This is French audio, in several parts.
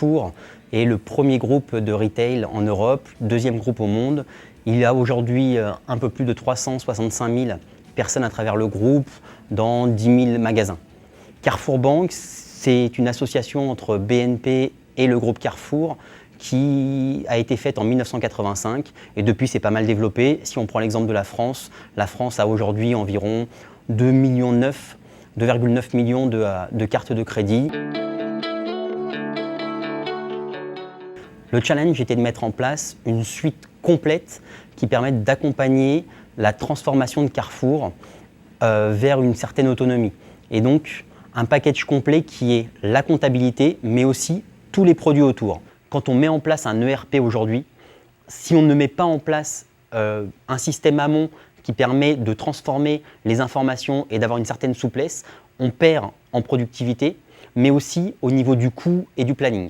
Carrefour est le premier groupe de retail en Europe, deuxième groupe au monde. Il y a aujourd'hui un peu plus de 365 000 personnes à travers le groupe dans 10 000 magasins. Carrefour Banque, c'est une association entre BNP et le groupe Carrefour qui a été faite en 1985 et depuis c'est pas mal développé. Si on prend l'exemple de la France a aujourd'hui environ 2,9 millions de cartes de crédit. Le challenge était de mettre en place une suite complète qui permette d'accompagner la transformation de Carrefour vers une certaine autonomie. Et donc un package complet qui est la comptabilité mais aussi tous les produits autour. Quand on met en place un ERP aujourd'hui, si on ne met pas en place un système amont qui permet de transformer les informations et d'avoir une certaine souplesse, on perd en productivité, mais aussi au niveau du coût et du planning.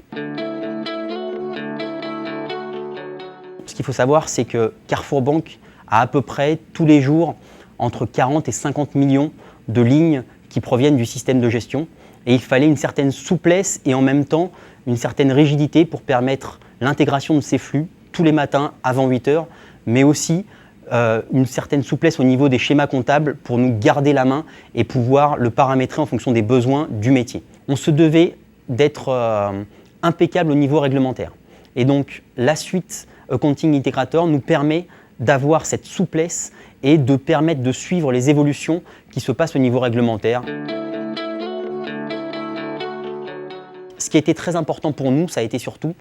Ce qu'il faut savoir, c'est que Carrefour Banque a à peu près tous les jours entre 40 et 50 millions de lignes qui proviennent du système de gestion. Et il fallait une certaine souplesse et en même temps une certaine rigidité pour permettre l'intégration de ces flux tous les matins avant 8 heures, mais aussi une certaine souplesse au niveau des schémas comptables pour nous garder la main et pouvoir le paramétrer en fonction des besoins du métier. On se devait d'être impeccable au niveau réglementaire. Et donc la suite Accounting Integrator nous permet d'avoir cette souplesse et de permettre de suivre les évolutions qui se passent au niveau réglementaire. Ce qui a été très important pour nous, ça a été surtout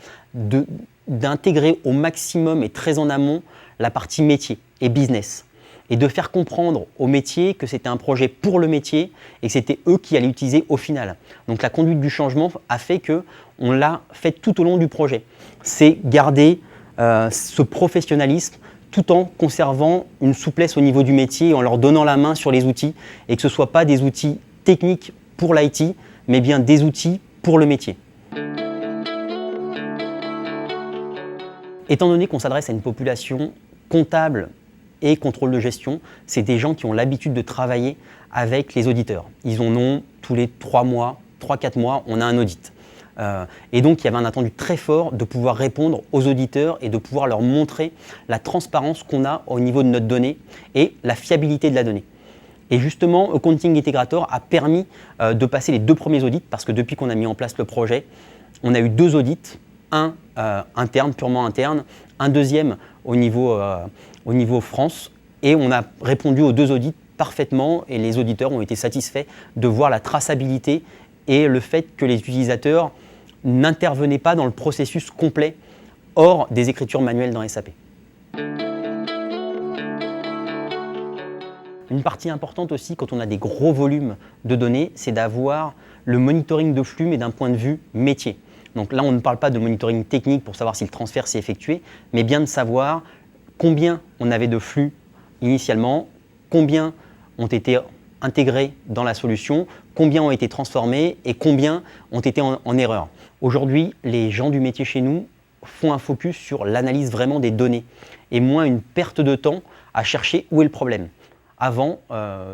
d'intégrer au maximum et très en amont la partie métier et business et de faire comprendre aux métiers que c'était un projet pour le métier et que c'était eux qui allaient l'utiliser au final. Donc la conduite du changement a fait qu'on l'a fait tout au long du projet. C'est garder ce professionnalisme tout en conservant une souplesse au niveau du métier et en leur donnant la main sur les outils et que ce ne soient pas des outils techniques pour l'IT, mais bien des outils pour le métier. Étant donné qu'on s'adresse à une population comptable et contrôle de gestion, c'est des gens qui ont l'habitude de travailler avec les auditeurs. Ils en ont tous les 3 mois, 3-4 mois, on a un audit. Et donc il y avait un attendu très fort de pouvoir répondre aux auditeurs et de pouvoir leur montrer la transparence qu'on a au niveau de notre donnée et la fiabilité de la donnée. Et justement, Accounting Integrator a permis de passer les 2 premiers audits parce que depuis qu'on a mis en place le projet, on a eu 2 audits, un interne, purement interne, un deuxième au niveau France et on a répondu aux 2 audits parfaitement et les auditeurs ont été satisfaits de voir la traçabilité et le fait que les utilisateurs n'intervenaient pas dans le processus complet hors des écritures manuelles dans SAP. Une partie importante aussi quand on a des gros volumes de données, c'est d'avoir le monitoring de flux mais d'un point de vue métier. Donc là, on ne parle pas de monitoring technique pour savoir si le transfert s'est effectué, mais bien de savoir combien on avait de flux initialement, combien ont été intégrés dans la solution, combien ont été transformés et combien ont été en erreur. Aujourd'hui, les gens du métier chez nous font un focus sur l'analyse vraiment des données et moins une perte de temps à chercher où est le problème. Avant,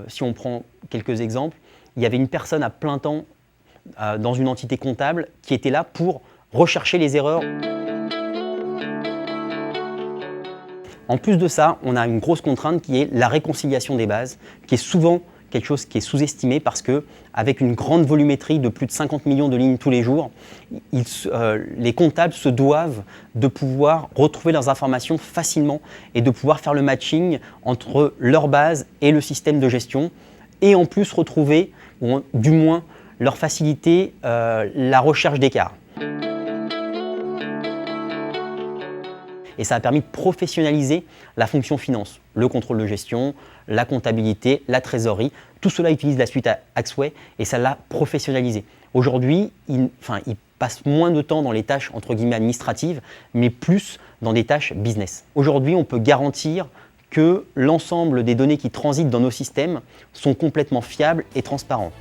si on prend quelques exemples, il y avait une personne à plein temps dans une entité comptable qui était là pour rechercher les erreurs. En plus de ça, on a une grosse contrainte qui est la réconciliation des bases, qui est souvent quelque chose qui est sous-estimé parce qu'avec une grande volumétrie de plus de 50 millions de lignes tous les jours, les comptables se doivent de pouvoir retrouver leurs informations facilement et de pouvoir faire le matching entre leur base et le système de gestion et en plus retrouver, ou du moins leur faciliter la recherche d'écart. Et ça a permis de professionnaliser la fonction finance, le contrôle de gestion, la comptabilité, la trésorerie. Tout cela utilise la suite Axway et ça l'a professionnalisé. Aujourd'hui, il passe moins de temps dans les tâches entre guillemets administratives, mais plus dans des tâches business. Aujourd'hui, on peut garantir que l'ensemble des données qui transitent dans nos systèmes sont complètement fiables et transparentes.